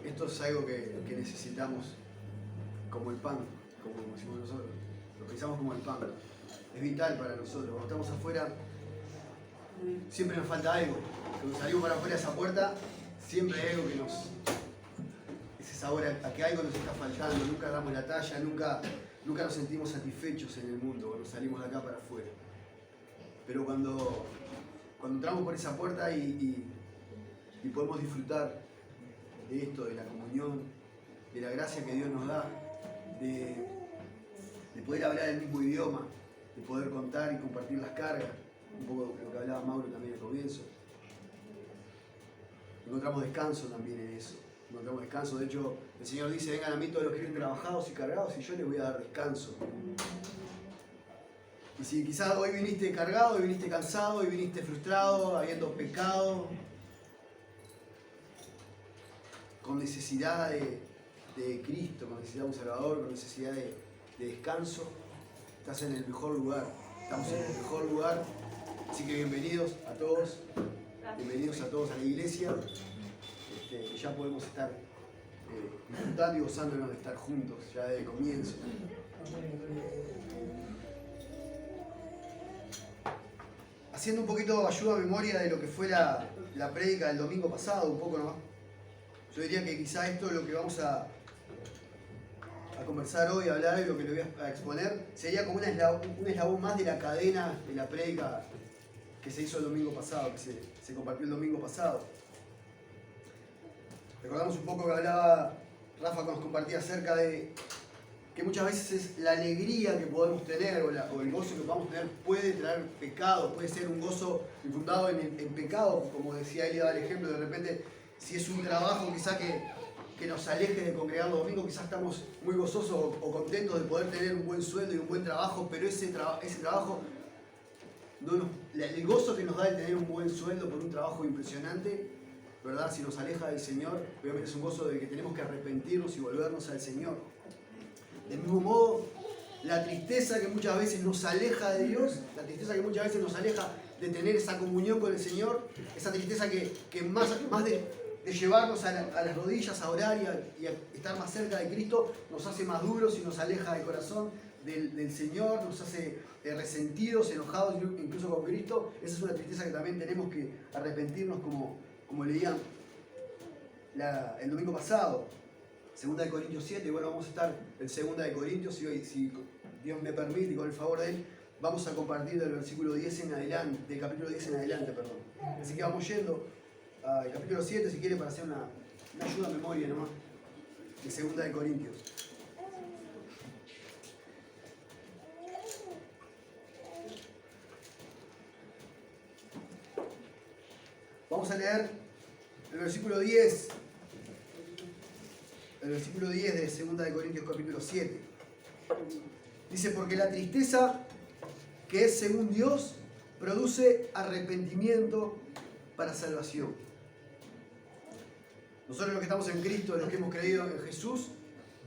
Esto es algo que necesitamos como el pan, como decimos nosotros. Lo pensamos como el pan. Es vital para nosotros. Cuando estamos afuera, siempre nos falta algo. Cuando salimos para afuera de esa puerta, siempre hay algo que nos... ese sabor a que algo nos está faltando. Nunca damos la talla, nunca nos sentimos satisfechos en el mundo cuando salimos de acá para afuera. Pero cuando entramos por esa puerta y podemos disfrutar de esto, de la comunión, de la gracia que Dios nos da, de poder hablar el mismo idioma, de poder contar y compartir las cargas, un poco lo que hablaba Mauro también al comienzo. Encontramos descanso también en eso. Encontramos descanso. De hecho, el Señor dice: vengan a mí todos los que vienen trabajados y cargados y yo les voy a dar descanso. Y si quizás hoy viniste cargado, hoy viniste cansado, hoy viniste frustrado, habiendo pecado, con necesidad de Cristo, con necesidad de un Salvador, con necesidad de descanso, estás en el mejor lugar. Estamos en el mejor lugar. Así que bienvenidos a todos. Bienvenidos a todos a la iglesia. Ya podemos estar disfrutando y gozándonos de estar juntos, ya desde el comienzo. Haciendo un poquito ayuda a memoria de lo que fue la prédica del domingo pasado, un poco nomás. Yo diría que quizá esto es lo que vamos a conversar hoy, a hablar, y lo que le voy a exponer, sería como un eslabón más de la cadena de la prédica que se hizo el domingo pasado, que se compartió el domingo pasado. Recordamos un poco que hablaba Rafa cuando nos compartía acerca de que muchas veces es la alegría que podemos tener o el gozo que podamos tener puede traer pecado, puede ser un gozo infundado en pecado, como decía él y daba el ejemplo. De repente, si es un trabajo quizá que nos aleje de congregar los domingos, quizás estamos muy gozosos o contentos de poder tener un buen sueldo y un buen trabajo, pero ese trabajo, el gozo que nos da el tener un buen sueldo por un trabajo impresionante, ¿verdad? Si nos aleja del Señor, obviamente es un gozo de que tenemos que arrepentirnos y volvernos al Señor. Del mismo modo, la tristeza que muchas veces nos aleja de Dios, la tristeza que muchas veces nos aleja de tener esa comunión con el Señor, esa tristeza que más de llevarnos a las rodillas a orar y a estar más cerca de Cristo, nos hace más duros y nos aleja del corazón del Señor, nos hace resentidos, enojados incluso con Cristo. Esa es una tristeza que también tenemos que arrepentirnos, como leían el domingo pasado. 2 Corintios 7, bueno, vamos a estar en 2 Corintios y hoy, si Dios me permite y con el favor de Él, vamos a compartir del versículo 10 en adelante, del capítulo 10 en adelante, perdón. Así que vamos yendo al capítulo 7, si quiere, para hacer una ayuda a memoria nomás, de 2 Corintios. Vamos a leer el versículo 10. El versículo 10 de 2 Corintios capítulo 7. Dice: porque la tristeza que es según Dios produce arrepentimiento para salvación. Nosotros los que estamos en Cristo, los que hemos creído en Jesús,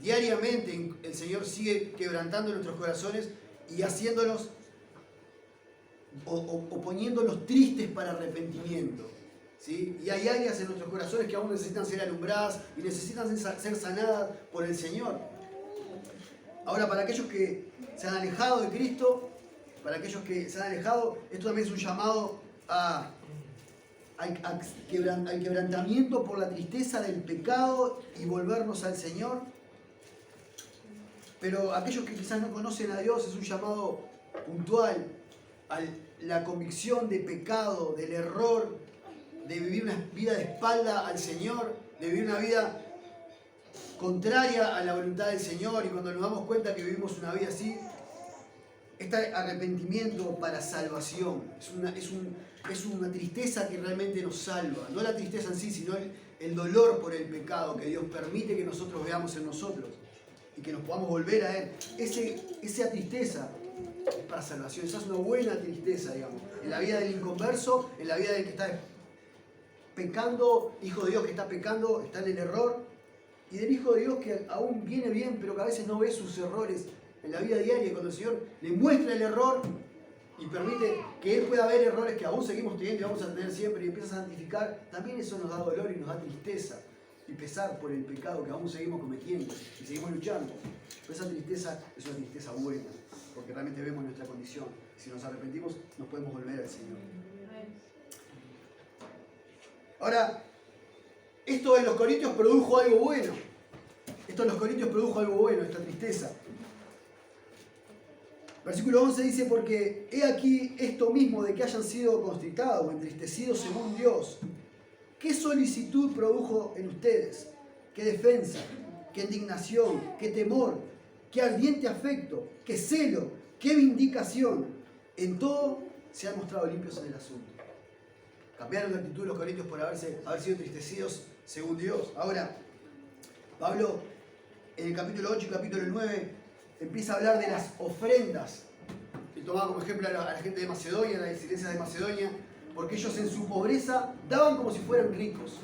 diariamente el Señor sigue quebrantando nuestros corazones y haciéndolos o poniéndolos tristes para arrepentimiento. ¿Sí? Y hay áreas en nuestros corazones que aún necesitan ser alumbradas y necesitan ser sanadas por el Señor. Ahora, para aquellos que se han alejado de Cristo, esto también es un llamado al quebrantamiento por la tristeza del pecado y volvernos al Señor. Pero aquellos que quizás no conocen a Dios, es un llamado puntual a la convicción de pecado, del error, de vivir una vida de espalda al Señor, de vivir una vida contraria a la voluntad del Señor. Y cuando nos damos cuenta que vivimos una vida así, este arrepentimiento para salvación es una tristeza que realmente nos salva. No la tristeza en sí, sino el dolor por el pecado que Dios permite que nosotros veamos en nosotros y que nos podamos volver a Él. Esa tristeza es para salvación. Esa es una buena tristeza, digamos, en la vida del inconverso, en la vida del que está pecando, hijo de Dios que está pecando, está en el error, y del hijo de Dios que aún viene bien, pero que a veces no ve sus errores en la vida diaria. Y cuando el Señor le muestra el error y permite que Él pueda ver errores que aún seguimos teniendo y vamos a tener siempre, y empieza a santificar, también eso nos da dolor y nos da tristeza. y pesar por el pecado que aún seguimos cometiendo y seguimos luchando. Pero esa tristeza es una tristeza buena, porque realmente vemos nuestra condición. Si nos arrepentimos, nos podemos volver al Señor. Ahora, esto en los Corintios produjo algo bueno. Esto en los Corintios produjo algo bueno, esta tristeza. Versículo 11 dice, porque he aquí esto mismo de que hayan sido constrictados o entristecidos según Dios. ¿Qué solicitud produjo en ustedes? ¿Qué defensa? ¿Qué indignación? ¿Qué temor? ¿Qué ardiente afecto? ¿Qué celo? ¿Qué vindicación? En todo se han mostrado limpios en el asunto. Cambiaron la actitud de los corintios por haber sido entristecidos según Dios. Ahora, Pablo en el capítulo 8 y capítulo 9 empieza a hablar de las ofrendas. Y tomaba como ejemplo a la gente de Macedonia, a las iglesias de Macedonia, porque ellos en su pobreza daban como si fueran ricos.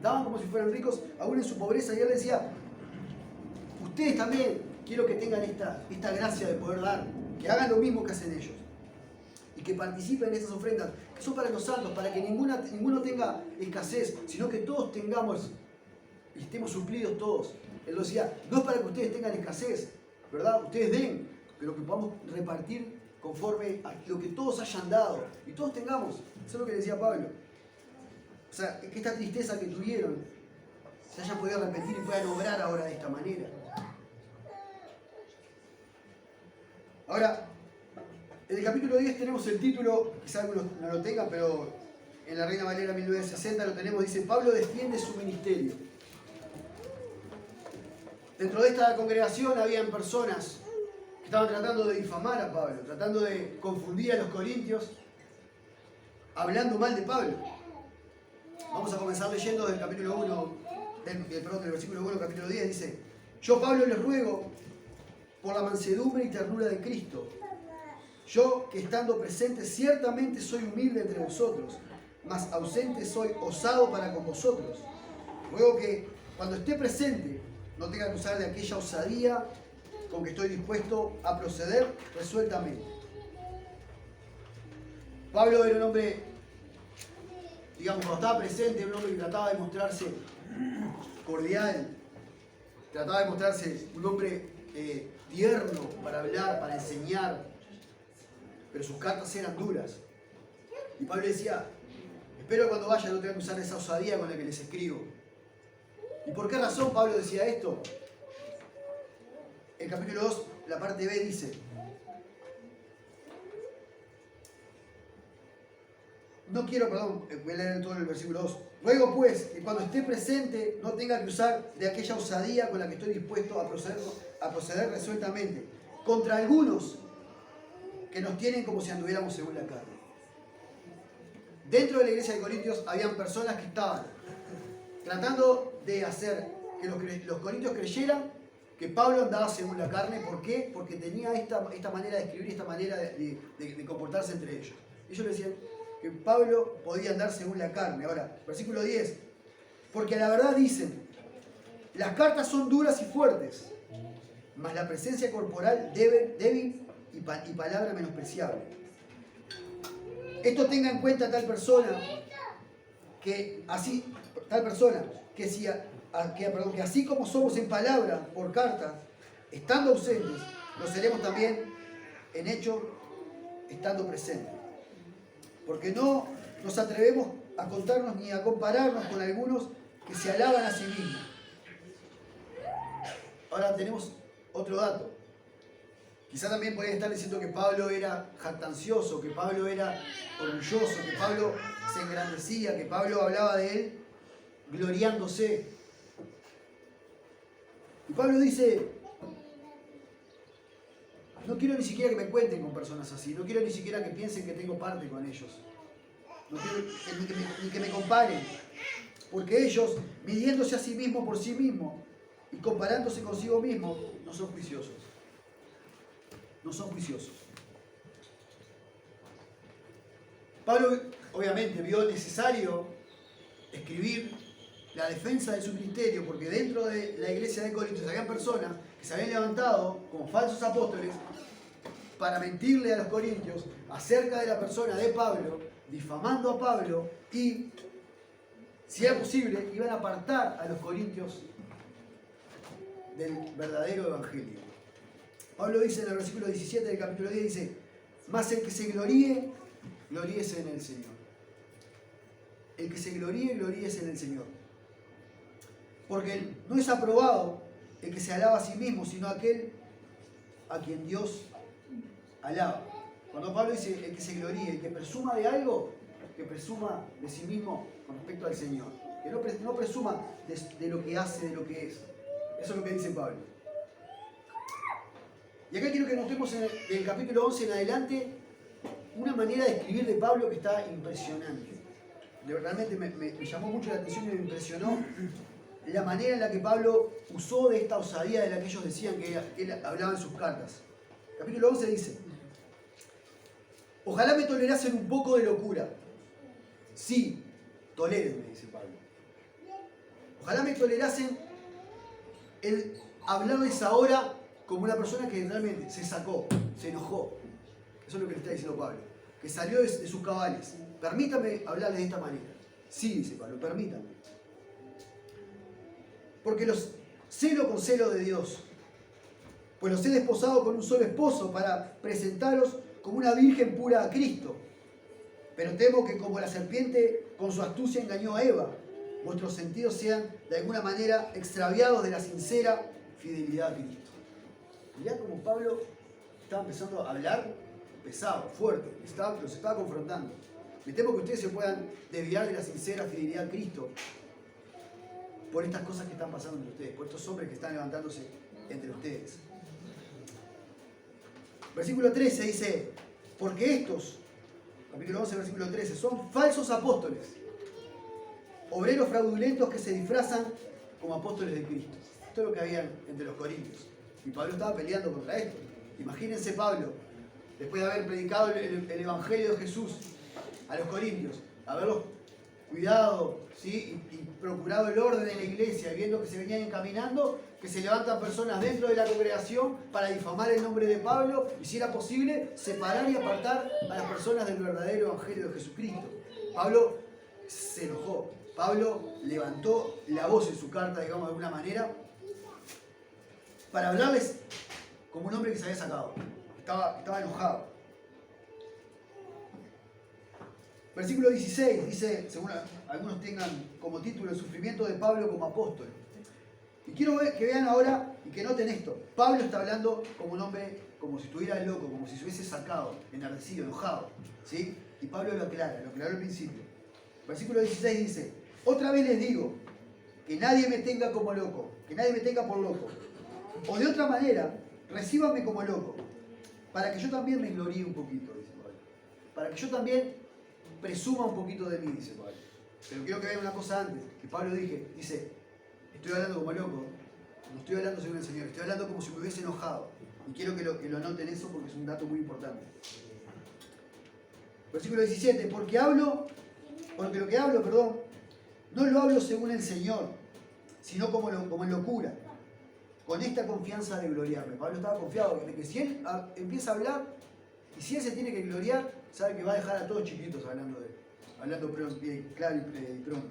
Daban como si fueran ricos, aún en su pobreza. Y él decía, ustedes también quiero que tengan esta gracia de poder dar, que hagan lo mismo que hacen ellos. Y que participen en estas ofrendas, que son para los santos, para que ninguno tenga escasez, sino que todos tengamos y estemos suplidos todos. Él decía, no es para que ustedes tengan escasez, ¿verdad? Ustedes den, pero que podamos repartir conforme a lo que todos hayan dado y todos tengamos. Eso es lo que decía Pablo. O sea, que esta tristeza que tuvieron se hayan podido arrepentir y puedan obrar ahora de esta manera. Ahora, en el capítulo 10 tenemos el título, quizás algunos no lo tengan, pero en la Reina Valera 1960 lo tenemos, dice, Pablo defiende su ministerio. Dentro de esta congregación habían personas que estaban tratando de difamar a Pablo, tratando de confundir a los corintios, hablando mal de Pablo. Vamos a comenzar leyendo del capítulo 1, del versículo 1 capítulo 10, dice, yo Pablo les ruego por la mansedumbre y ternura de Cristo, yo que estando presente ciertamente soy humilde entre vosotros, mas ausente soy osado para con vosotros. Ruego que cuando esté presente no tenga que usar de aquella osadía con que estoy dispuesto a proceder resueltamente. Pablo era un hombre, digamos, cuando estaba presente, un hombre que trataba de mostrarse cordial, trataba de mostrarse un hombre tierno para hablar, para enseñar, pero sus cartas eran duras. Y Pablo decía, espero que cuando vaya no tengan que usar esa osadía con la que les escribo. ¿Y por qué razón Pablo decía esto? El capítulo 2, la parte B dice, voy a leer todo el versículo 2. Ruego pues que cuando esté presente no tenga que usar de aquella osadía con la que estoy dispuesto a proceder resueltamente contra algunos que nos tienen como si anduviéramos según la carne. Dentro de la iglesia de Corintios habían personas que estaban tratando de hacer que los corintios creyeran que Pablo andaba según la carne. ¿Por qué? Porque tenía esta manera de escribir, esta manera de comportarse entre ellos. Ellos decían que Pablo podía andar según la carne. Ahora, versículo 10. Porque a la verdad dicen, las cartas son duras y fuertes, mas la presencia corporal débil y palabra menospreciable. Esto tenga en cuenta tal persona que así como somos en palabra por carta, estando ausentes, lo seremos también en hecho, estando presentes. Porque no nos atrevemos a contarnos ni a compararnos con algunos que se alaban a sí mismos. Ahora tenemos otro dato. Quizá también podría estar diciendo que Pablo era jactancioso, que Pablo era orgulloso, que Pablo se engrandecía, que Pablo hablaba de él gloriándose. Y Pablo dice, no quiero ni siquiera que me cuenten con personas así, no quiero ni siquiera que piensen que tengo parte con ellos. No quiero ni que me comparen, porque ellos, midiéndose a sí mismos por sí mismos y comparándose consigo mismos, no son juiciosos. No son juiciosos. Pablo obviamente vio necesario escribir la defensa de su ministerio, porque dentro de la iglesia de Corintios había personas que se habían levantado como falsos apóstoles para mentirle a los corintios acerca de la persona de Pablo, difamando a Pablo y si era posible, iban a apartar a los corintios del verdadero evangelio. Pablo dice en el versículo 17 del capítulo 10, dice, mas el que se gloríe, gloríese en el Señor. El que se gloríe, gloríese en el Señor. Porque no es aprobado el que se alaba a sí mismo, sino aquel a quien Dios alaba. Cuando Pablo dice el que se gloríe, el que presuma de algo, que presuma de sí mismo con respecto al Señor. Que no presuma de lo que hace, de lo que es. Eso es lo que dice Pablo. Y acá quiero que notemos en el capítulo 11 en adelante una manera de escribir de Pablo que está impresionante. Realmente me llamó mucho la atención y me impresionó la manera en la que Pablo usó de esta osadía de la que ellos decían que él hablaba en sus cartas. Capítulo 11 dice, ojalá me tolerasen un poco de locura. Sí, tolérenme, dice Pablo. Ojalá me tolerasen el hablarles ahora como una persona que realmente se sacó, se enojó. Eso es lo que le está diciendo Pablo. Que salió de sus cabales. Permítame hablarles de esta manera. Sí, dice Pablo, permítame. Porque los celo con celo de Dios. Pues los he desposado con un solo esposo para presentaros como una virgen pura a Cristo. Pero temo que como la serpiente con su astucia engañó a Eva, vuestros sentidos sean de alguna manera extraviados de la sincera fidelidad a Cristo. Mirá como Pablo estaba empezando a hablar pesado, fuerte, los estaba confrontando. Me temo que ustedes se puedan desviar de la sincera fidelidad a Cristo por estas cosas que están pasando entre ustedes, por estos hombres que están levantándose entre ustedes. Versículo 13 dice, porque estos, capítulo 11, versículo 13, son falsos apóstoles, obreros fraudulentos que se disfrazan como apóstoles de Cristo. Esto es lo que había entre los corintios. Y Pablo estaba peleando contra esto. Imagínense Pablo, después de haber predicado el Evangelio de Jesús a los corintios, haberlos cuidado, ¿sí? y procurado el orden en la iglesia, viendo que se venían encaminando, que se levantan personas dentro de la congregación para difamar el nombre de Pablo y, si era posible, separar y apartar a las personas del verdadero Evangelio de Jesucristo. Pablo se enojó. Pablo levantó la voz en su carta, digamos de alguna manera, para hablarles como un hombre que se había sacado. Estaba enojado. Versículo 16 dice, según algunos tengan como título, el sufrimiento de Pablo como apóstol. Y quiero que vean ahora y que noten esto. Pablo está hablando como un hombre, como si estuviera loco, como si se hubiese sacado, enardecido, enojado. ¿Sí? Y Pablo lo aclaró al principio. Versículo 16 dice, otra vez les digo, que nadie me tenga como loco, que nadie me tenga por loco. O de otra manera, recíbanme como loco, para que yo también me gloríe un poquito, dice Pablo. Para que yo también presuma un poquito de mí, dice Pablo. Pero quiero que vean una cosa antes, que Pablo dice, estoy hablando como loco, no estoy hablando según el Señor, estoy hablando como si me hubiese enojado. Y quiero que lo anoten eso porque es un dato muy importante. Versículo 17, porque lo que hablo, no lo hablo según el Señor, sino como en locura, con esta confianza de gloriarme. Pablo estaba confiado de que si él empieza a hablar, y si él se tiene que gloriar, sabe que va a dejar a todos chiquitos hablando claro y pronto.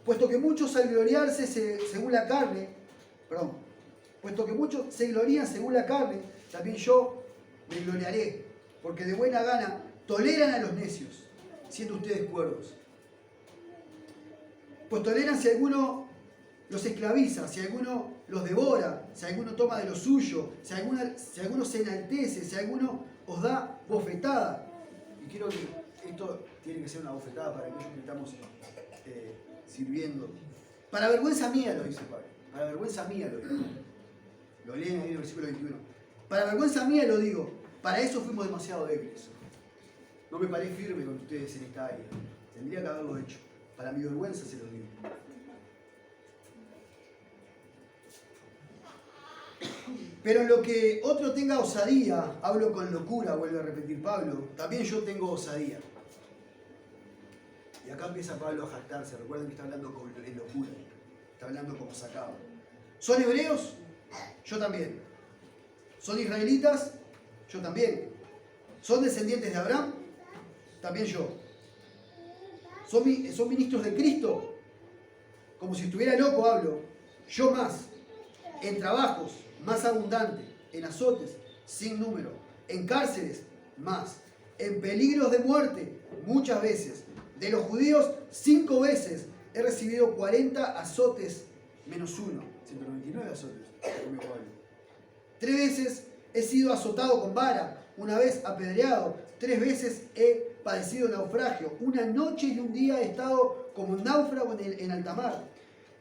Puesto que muchos al gloriarse según la carne, puesto que muchos se glorían según la carne, también yo me gloriaré, porque de buena gana toleran a los necios, siendo ustedes cuerdos. Pues toleran si alguno los esclaviza, si alguno los devora, si alguno toma de lo suyo, si alguno se enaltece, si alguno os da bofetada. Y quiero que esto tiene que ser una bofetada para aquellos que estamos sirviendo. Para vergüenza mía, lo dice Pablo. Para vergüenza mía lo digo. Lo leen ahí en el versículo 21. Para vergüenza mía lo digo. Para eso fuimos demasiado débiles. No me paré firme con ustedes en esta área. Tendría que haberlo hecho. Para mi vergüenza se los digo. Pero en lo que otro tenga osadía, hablo con locura, vuelve a repetir Pablo, también yo tengo osadía. Y acá empieza Pablo a jactarse. Recuerden que está hablando en locura. Está hablando como sacado. ¿Son hebreos? Yo también. ¿Son israelitas? Yo también. ¿Son descendientes de Abraham? También yo. son ministros de Cristo. Como si estuviera loco hablo. Yo más. En trabajos, más abundante. En azotes, sin número. En cárceles, más. En peligros de muerte, muchas veces. De los judíos, 5 veces. He recibido 40 azotes menos 1. 199 azotes. 3 veces he sido azotado con vara. 1 vez apedreado. 3 veces he padecido naufragio. 1 noche y 1 día he estado como náufrago en alta mar.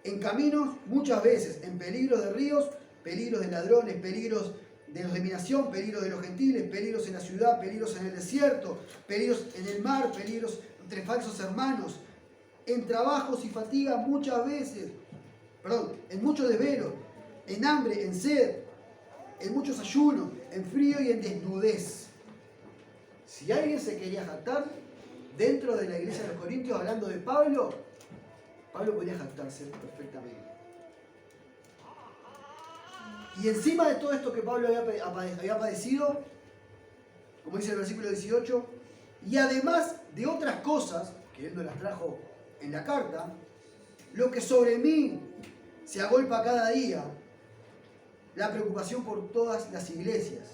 En caminos muchas veces. En peligros de ríos, peligros de ladrones, peligros de dominación, peligros de los gentiles, peligros en la ciudad, peligros en el desierto, peligros en el mar, peligros entre falsos hermanos, en trabajos y fatiga muchas veces, en mucho desvelo, en hambre, en sed, en muchos ayunos, en frío y en desnudez. Si alguien se quería jactar dentro de la iglesia de los Corintios, hablando de Pablo, Pablo podía jactarse perfectamente. Y encima de todo esto que Pablo había padecido, como dice el versículo 18, y además de otras cosas, que él no las trajo en la carta, lo que sobre mí se agolpa cada día, la preocupación por todas las iglesias.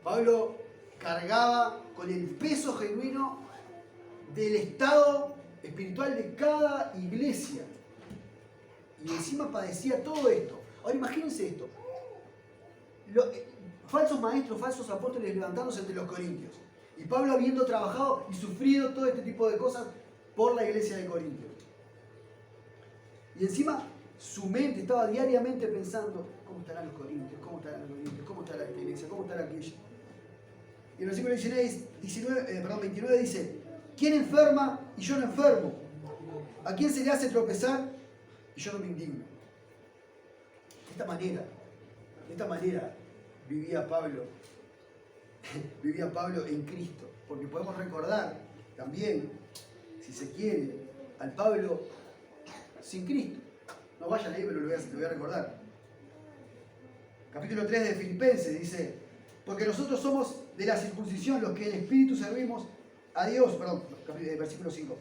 Pablo cargaba con el peso genuino del estado espiritual de cada iglesia. Y encima padecía todo esto. Ahora imagínense esto. Falsos maestros, falsos apóstoles levantándose entre los corintios. Y Pablo habiendo trabajado y sufrido todo este tipo de cosas por la iglesia de Corintios. Y encima su mente estaba diariamente pensando, ¿cómo estarán los corintios? ¿Cómo estarán los corintios? ¿Cómo estará esta iglesia? ¿Cómo estará aquella? Y el versículo 29 dice, ¿quién enferma y yo no enfermo? ¿A quién se le hace tropezar y yo no me indigno? De esta manera vivía Pablo en Cristo. Porque podemos recordar también, si se quiere, al Pablo sin Cristo. No vayan ahí, pero lo voy a recordar. Capítulo 3 de Filipenses dice, porque nosotros somos de la circuncisión, los que en espíritu servimos a Dios. Versículo 5.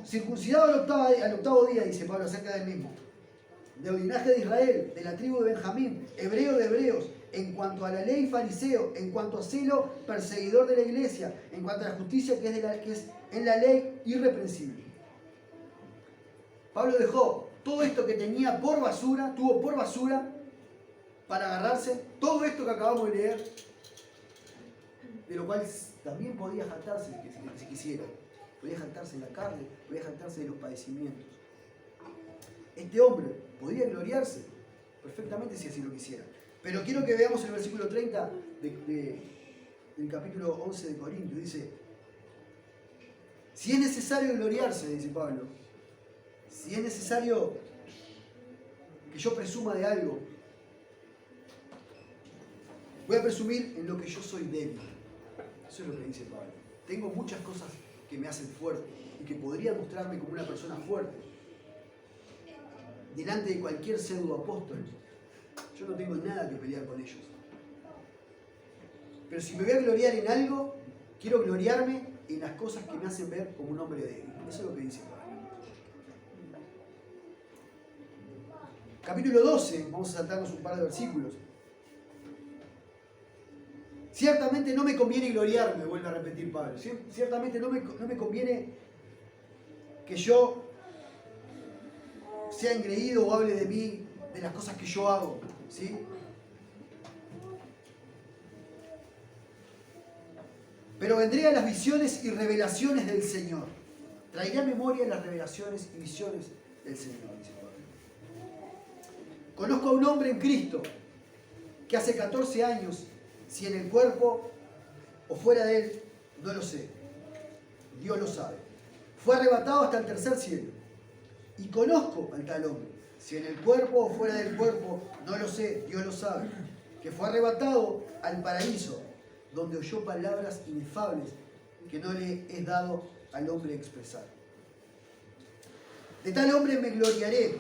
Circuncidado al octavo día, dice Pablo acerca del mismo. Del linaje de Israel, de la tribu de Benjamín, hebreo de hebreos, en cuanto a la ley fariseo, en cuanto a celo perseguidor de la iglesia, en cuanto a la justicia que es en la ley irreprensible. Pablo dejó todo esto que tenía tuvo por basura para agarrarse todo esto que acabamos de leer, de lo cual también podía jactarse si quisiera. Podía jactarse en la carne, podía jactarse de los padecimientos. Este hombre podría gloriarse perfectamente si así lo quisiera. Pero quiero que veamos el versículo 30 del capítulo 11 de Corintios. Dice, si es necesario gloriarse, dice Pablo, si es necesario que yo presuma de algo, voy a presumir en lo que yo soy débil. Eso es lo que dice Pablo. Tengo muchas cosas que me hacen fuerte y que podrían mostrarme como una persona fuerte delante de cualquier pseudo apóstol. Yo no tengo nada que pelear con ellos. Pero si me voy a gloriar en algo, quiero gloriarme en las cosas que me hacen ver como un hombre débil. Eso es lo que dice Pablo. Capítulo 12, vamos a saltarnos un par de versículos. Ciertamente no me conviene gloriarme, vuelve a repetir Pablo. Ciertamente no me conviene que yo sea engreído o hable de mí, de las cosas que yo hago. ¿Sí? Pero vendré a las visiones y revelaciones del Señor. Traeré a memoria las revelaciones y visiones del Señor, dice Pablo. Conozco a un hombre en Cristo que hace 14 años, si en el cuerpo o fuera de él, no lo sé. Dios lo sabe. Fue arrebatado hasta el tercer cielo. Y conozco al tal hombre, si en el cuerpo o fuera del cuerpo, no lo sé, Dios lo sabe, que fue arrebatado al paraíso, donde oyó palabras inefables que no le es dado al hombre expresar. De tal hombre me gloriaré,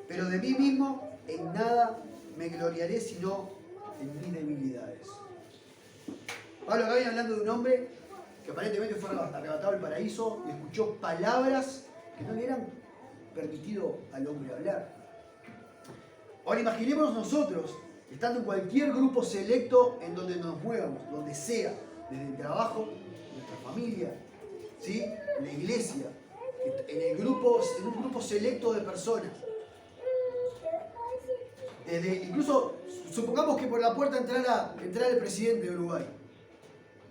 pero de mí mismo en nada me gloriaré, sino en mis debilidades. Pablo acá viene hablando de un hombre que aparentemente fue arrebatado al paraíso y escuchó palabras que no le eran permitido al hombre hablar. Ahora imaginémonos nosotros, estando en cualquier grupo selecto en donde nos muevamos, donde sea, desde el trabajo, nuestra familia, ¿sí? En la iglesia, en un grupo selecto de personas. Incluso, supongamos que por la puerta entrara el presidente de Uruguay,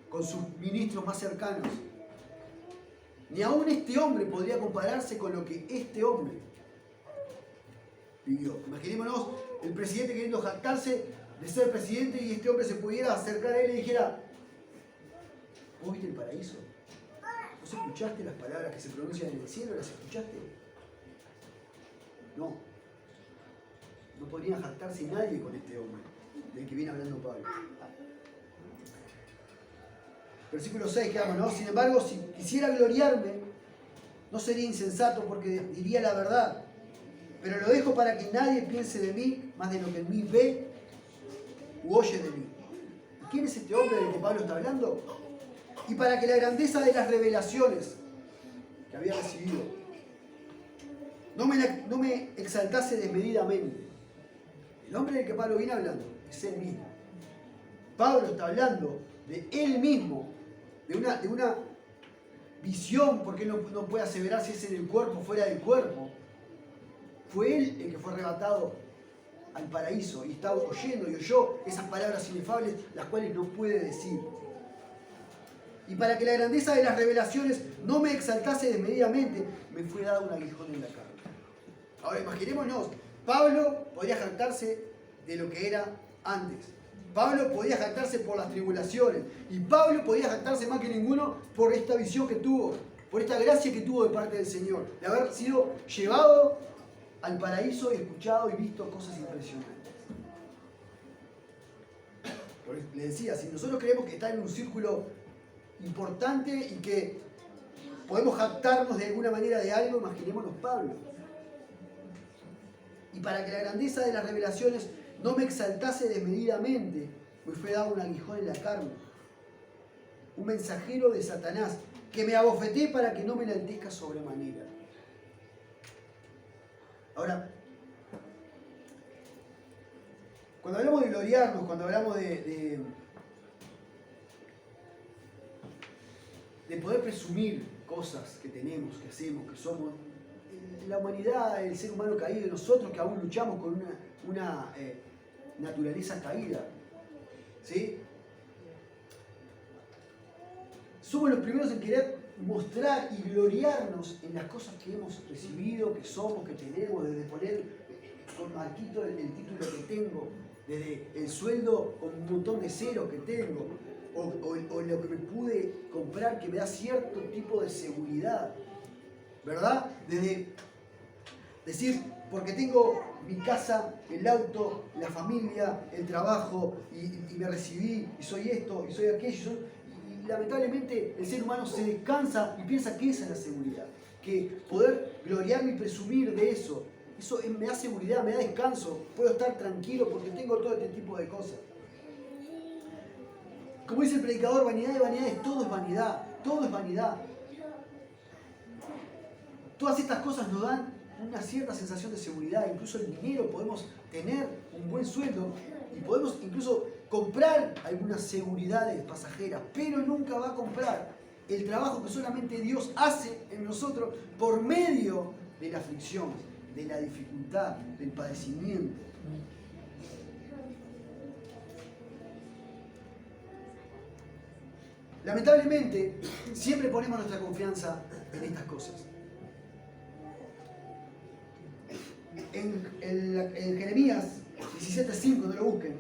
con sus ministros más cercanos. Ni aún este hombre podría compararse con lo que este hombre vivió. Imaginémonos el presidente queriendo jactarse de ser presidente y este hombre se pudiera acercar a él y dijera: ¿vos viste el paraíso? ¿Vos escuchaste las palabras que se pronuncian en el cielo? ¿Las escuchaste? No. No podría jactarse nadie con este hombre del que viene hablando Pablo. Versículo 6, quedamos, ¿no? Sin embargo, si quisiera gloriarme, no sería insensato porque diría la verdad. Pero lo dejo para que nadie piense de mí más de lo que en mí ve u oye de mí. ¿Y quién es este hombre del que Pablo está hablando? Y para que la grandeza de las revelaciones que había recibido no me exaltase desmedidamente. El hombre del que Pablo viene hablando es él mismo. Pablo está hablando de él mismo, de una visión, porque él no puede aseverar si es en el cuerpo o fuera del cuerpo. Fue él el que fue arrebatado al paraíso y estaba oyendo y oyó esas palabras inefables, las cuales no puede decir. Y para que la grandeza de las revelaciones no me exaltase desmedidamente, me fue dado un aguijón en la carne. Ahora imaginémonos, Pablo podía jactarse de lo que era antes. Pablo podía jactarse por las tribulaciones. Y Pablo podía jactarse más que ninguno por esta visión que tuvo, por esta gracia que tuvo de parte del Señor, de haber sido llevado al paraíso y escuchado y visto cosas impresionantes. Le decía, si nosotros creemos que está en un círculo importante y que podemos jactarnos de alguna manera de algo, imaginémonos Pablo. Y para que la grandeza de las revelaciones no me exaltase desmedidamente, me fue dado un aguijón en la carne, un mensajero de Satanás, que me abofeté para que no me enaltezca sobremanera. Ahora, cuando hablamos de gloriarnos, cuando hablamos de poder presumir cosas que tenemos, que hacemos, que somos, la humanidad, el ser humano caído, nosotros que aún luchamos con una naturaleza caída, ¿sí? Somos los primeros en querer mostrar y gloriarnos en las cosas que hemos recibido, que somos, que tenemos, desde poner con marquito el título que tengo, desde el sueldo con un montón de ceros que tengo, o lo que me pude comprar que me da cierto tipo de seguridad, ¿verdad? Desde decir, porque tengo mi casa, el auto, la familia, el trabajo, y me recibí, y soy esto, y soy aquello, y lamentablemente el ser humano se descansa y piensa que esa es la seguridad, que poder gloriarme y presumir de eso me da seguridad, me da descanso, puedo estar tranquilo porque tengo todo este tipo de cosas. Como dice el predicador, vanidad de vanidades, todo es vanidad, todo es vanidad. Todas estas cosas nos dan una cierta sensación de seguridad, incluso el dinero, podemos tener un buen sueldo y podemos incluso comprar algunas seguridades pasajeras, pero nunca va a comprar el trabajo que solamente Dios hace en nosotros por medio de la aflicción, de la dificultad, del padecimiento. Lamentablemente, siempre ponemos nuestra confianza en estas cosas. En Jeremías 17:5, no lo busquen,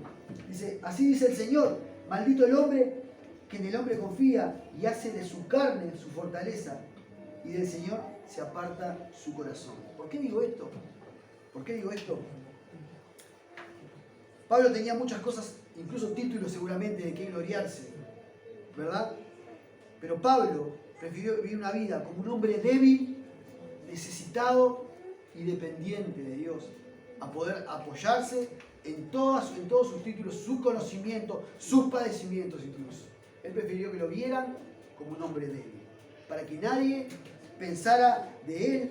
dice: así dice el Señor, maldito el hombre que en el hombre confía y hace de su carne su fortaleza, y del Señor se aparta su corazón. ¿Por qué digo esto? ¿Por qué digo esto? Pablo tenía muchas cosas, incluso títulos seguramente de qué gloriarse, ¿verdad? Pero Pablo prefirió vivir una vida como un hombre débil, necesitado y dependiente de Dios, a poder apoyarse en todos sus títulos, su conocimiento, sus padecimientos incluso. Él prefirió que lo vieran como un hombre débil, para que nadie pensara de él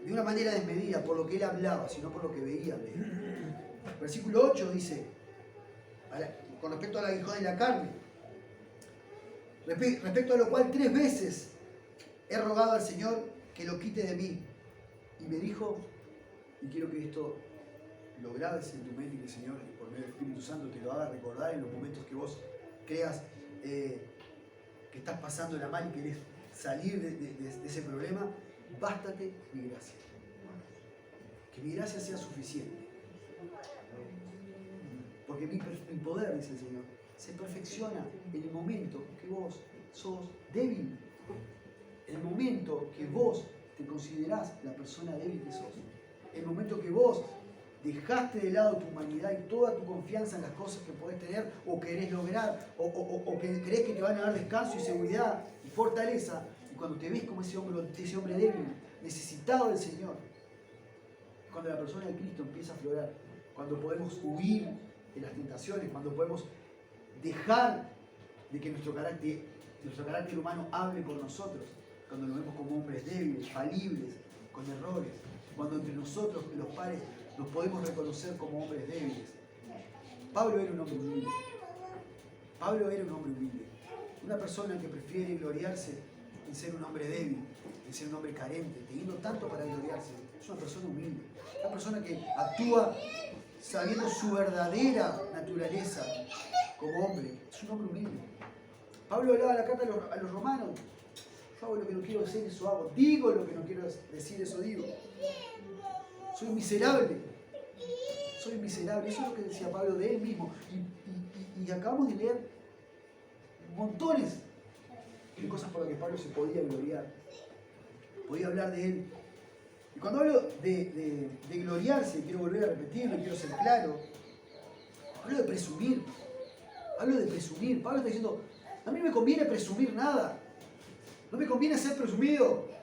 de una manera desmedida por lo que él hablaba, sino por lo que veían de él. Versículo 8 dice, con respecto al aguijón de la carne, respecto a lo cual 3 veces he rogado al Señor que lo quite de mí. Y me dijo, y quiero que esto lo grabes en tu mente y que el Señor, por medio del Espíritu Santo, te lo haga recordar en los momentos que vos creas que estás pasando la mal y querés salir de ese problema. Bástate mi gracia. Que mi gracia sea suficiente. Porque mi poder, dice el Señor, se perfecciona en el momento que vos sos débil. En el momento que vos te considerás la persona débil que sos. En el momento que vos dejaste de lado tu humanidad y toda tu confianza en las cosas que podés tener o querés lograr o que crees que te van a dar descanso y seguridad y fortaleza. Y cuando te ves como ese hombre débil, necesitado del Señor, cuando la persona de Cristo empieza a aflorar, cuando podemos huir de las tentaciones, cuando podemos dejar de que nuestro carácter humano hable por nosotros, cuando nos vemos como hombres débiles, falibles, con errores, cuando entre nosotros, los pares, nos podemos reconocer como hombres débiles. Pablo era un hombre humilde. Pablo era un hombre humilde. Una persona que prefiere gloriarse en ser un hombre débil, en ser un hombre carente, teniendo tanto para gloriarse. Es una persona humilde. Una persona que actúa sabiendo su verdadera naturaleza como hombre. Es un hombre humilde. Pablo hablaba en la carta a los romanos. Yo hago lo que no quiero decir, eso hago. Digo lo que no quiero decir, eso digo. Soy miserable. Soy miserable. Eso es lo que decía Pablo de él mismo. Y acabamos de leer montones de cosas por las que Pablo se podía gloriar. Podía hablar de él. Y cuando hablo de gloriarse, quiero volver a repetirlo, quiero ser claro, hablo de presumir. Hablo de presumir. Pablo está diciendo, a mí no me conviene presumir nada. No me conviene ser presumido.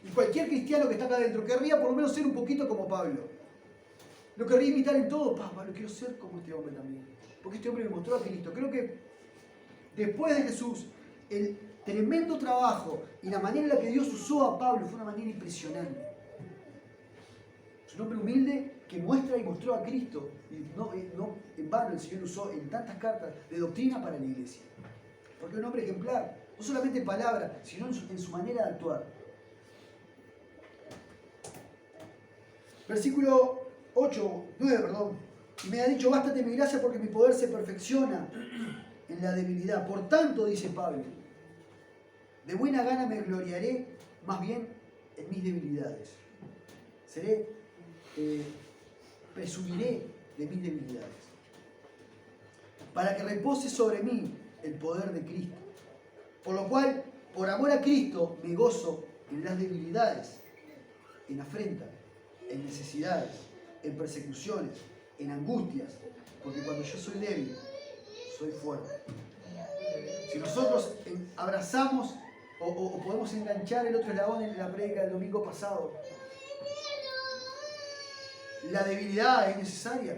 Y cualquier cristiano que está acá adentro querría por lo menos ser un poquito como Pablo. Lo querría imitar en todo. Pablo, quiero ser como este hombre también. Porque este hombre me mostró a Cristo. Creo que después de Jesús, el tremendo trabajo y la manera en la que Dios usó a Pablo fue una manera impresionante. Es un hombre humilde que muestra y mostró a Cristo. Y no en vano el Señor usó en tantas cartas de doctrina para la iglesia. Porque es un hombre ejemplar. No solamente en palabras, sino en su manera de actuar. Versículo 9. Y me ha dicho, bástate mi gracia porque mi poder se perfecciona en la debilidad. Por tanto, dice Pablo, de buena gana me gloriaré más bien en mis debilidades. Presumiré de mis debilidades. Para que repose sobre mí el poder de Cristo. Por lo cual, por amor a Cristo, me gozo en las debilidades, en afrenta, en necesidades, en persecuciones, en angustias, porque cuando yo soy débil, soy fuerte. Si nosotros abrazamos o podemos enganchar el otro eslabón en la prédica del domingo pasado, la debilidad es necesaria.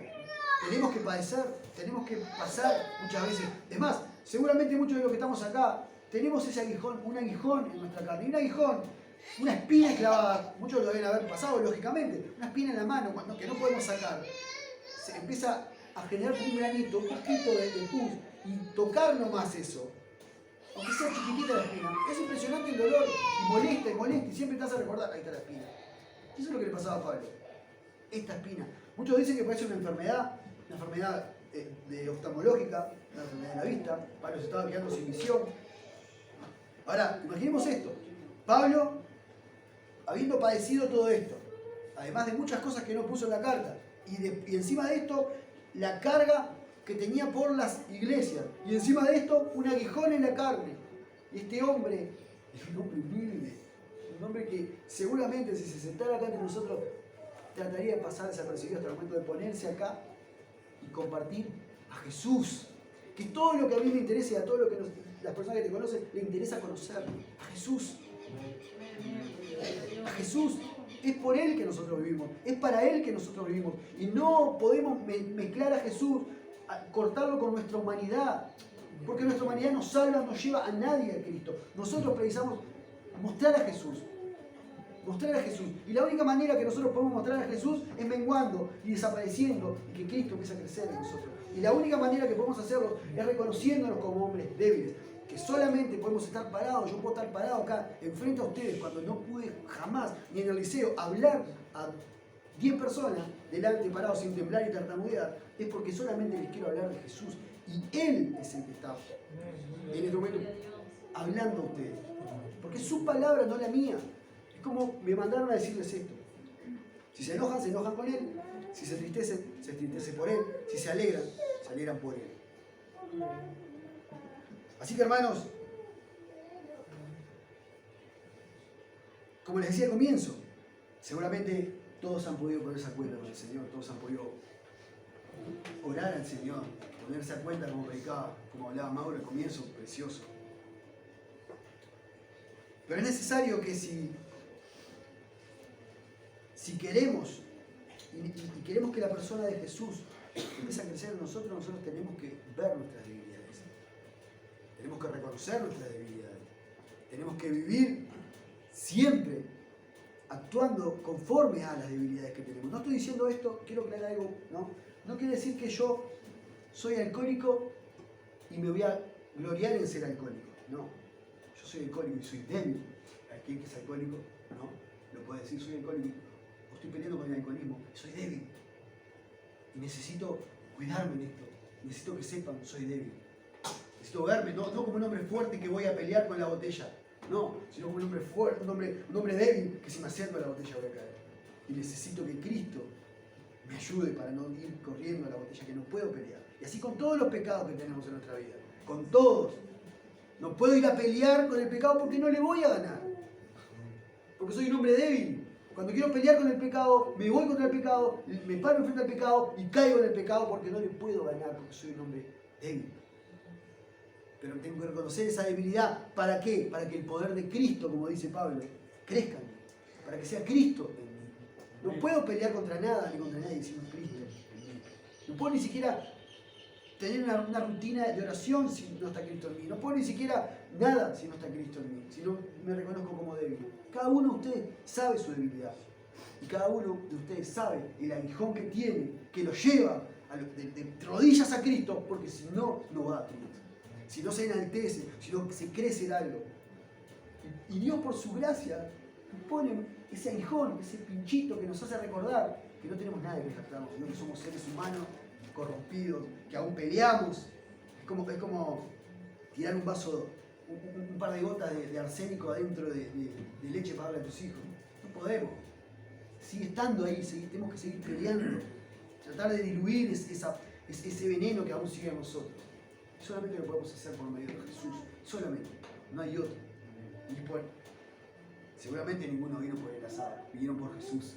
Tenemos que padecer, tenemos que pasar muchas veces. Es más, seguramente muchos de los que estamos acá tenemos ese aguijón, un aguijón en nuestra carne. Y un aguijón, una espina clavada, muchos lo deben haber pasado lógicamente, una espina en la mano que no podemos sacar. Se empieza a generar un granito, un poquito de pus, y tocar nomás eso. Aunque sea chiquitita la espina, es impresionante el dolor, y molesta, y siempre te vas a recordar, ahí está la espina. Eso es lo que le pasaba a Pablo. Esta espina. Muchos dicen que parece una enfermedad oftalmológica, una enfermedad de la vista. Pablo se estaba quedando sin visión. Ahora, imaginemos esto. Pablo, habiendo padecido todo esto, además de muchas cosas que no puso en la carta, y encima de esto, la carga que tenía por las iglesias, y encima de esto, un aguijón en la carne. Y este hombre es un hombre humilde, un hombre que seguramente si se sentara acá entre nosotros, trataría de pasar desapercibido hasta el momento de ponerse acá y compartir a Jesús. Que todo lo que a mí me interesa y a todo lo que las personas que te conocen le interesa conocer. A Jesús. A Jesús. Es por Él que nosotros vivimos. Es para Él que nosotros vivimos. Y no podemos mezclar a Jesús, cortarlo con nuestra humanidad. Porque nuestra humanidad no salva, no lleva a nadie a Cristo. Nosotros precisamos mostrar a Jesús. Mostrar a Jesús. Y la única manera que nosotros podemos mostrar a Jesús es menguando y desapareciendo y que Cristo empiece a crecer en nosotros. Y la única manera que podemos hacerlo es reconociéndonos como hombres débiles. Que solamente podemos estar parados. Yo puedo estar parado acá enfrente a ustedes cuando no pude jamás, ni en el liceo, hablar a 10 personas delante parados sin temblar y tartamudear. Es porque solamente les quiero hablar de Jesús. Y Él es el que está en este momento hablando a ustedes. Porque es su palabra, no la mía. Es como me mandaron a decirles esto. Si se enojan con Él. Si se entristecen por Él. Si se alegran por Él. Así que, hermanos, como les decía al comienzo, seguramente todos han podido ponerse a cuenta con el Señor, todos han podido orar al Señor, ponerse a cuenta como predicaba, como hablaba Mauro al comienzo, precioso. Pero es necesario que si queremos y queremos que la persona de Jesús empiece a crecer en nosotros tenemos que ver nuestras debilidades. Tenemos que reconocer nuestras debilidades. Tenemos que vivir siempre actuando conforme a las debilidades que tenemos. No estoy diciendo esto, quiero aclarar algo, no quiere decir que yo soy alcohólico y me voy a gloriar en ser alcohólico. No, yo soy alcohólico y soy débil. Aquel que es alcohólico, lo puede decir, soy alcohólico, o estoy peleando con el alcoholismo, soy débil. Y necesito cuidarme en esto, necesito que sepan, soy débil. Necesito verme, no como un hombre fuerte que voy a pelear con la botella, no, sino como un hombre fuerte, un hombre débil que si me acerco a la botella voy a caer. Y necesito que Cristo me ayude para no ir corriendo a la botella, que no puedo pelear. Y así con todos los pecados que tenemos en nuestra vida, con todos. No puedo ir a pelear con el pecado porque no le voy a ganar. Porque soy un hombre débil. Cuando quiero pelear con el pecado, me voy contra el pecado, me paro enfrente al pecado y caigo en el pecado porque no le puedo ganar, porque soy un hombre débil. Pero tengo que reconocer esa debilidad. ¿Para qué? Para que el poder de Cristo, como dice Pablo, crezca en mí. Para que sea Cristo en mí. No puedo pelear contra nada ni contra nadie sino Cristo en mí. No puedo ni siquiera tener una rutina de oración si no está Cristo en mí. No puedo ni siquiera nada si no está Cristo en mí. Si no me reconozco como débil. Cada uno de ustedes sabe su debilidad. Y cada uno de ustedes sabe el aguijón que tiene, que lo lleva de rodillas a Cristo, porque si no, no va a Cristo. Si no se enaltece, si no se crece en algo. Y Dios por su gracia pone ese aguijón, ese pinchito que nos hace recordar que no tenemos nada que jactarnos, sino que somos seres humanos corrompidos, que aún peleamos. Es como tirar un vaso, un par de gotas de arsénico adentro de leche para darle a tus hijos. No podemos. Sigue estando ahí, tenemos que seguir peleando. Tratar de diluir ese veneno que aún sigue en nosotros. Solamente lo podemos hacer por medio de Jesús. Solamente. No hay otro. Seguramente ninguno vino por el azar. Vinieron por Jesús.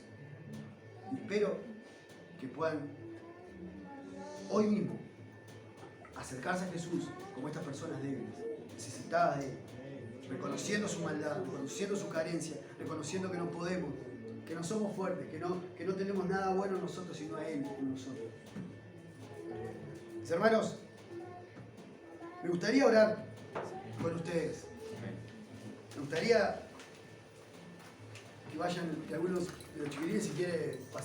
Y espero que puedan hoy mismo acercarse a Jesús como estas personas débiles, necesitadas de Él, reconociendo su maldad, reconociendo su carencia, reconociendo que no podemos, que no somos fuertes, que no tenemos nada bueno en nosotros, sino a Él en nosotros. Mis hermanos, me gustaría orar con ustedes. Me gustaría que algunos de los chiquilines, si quieren pasar.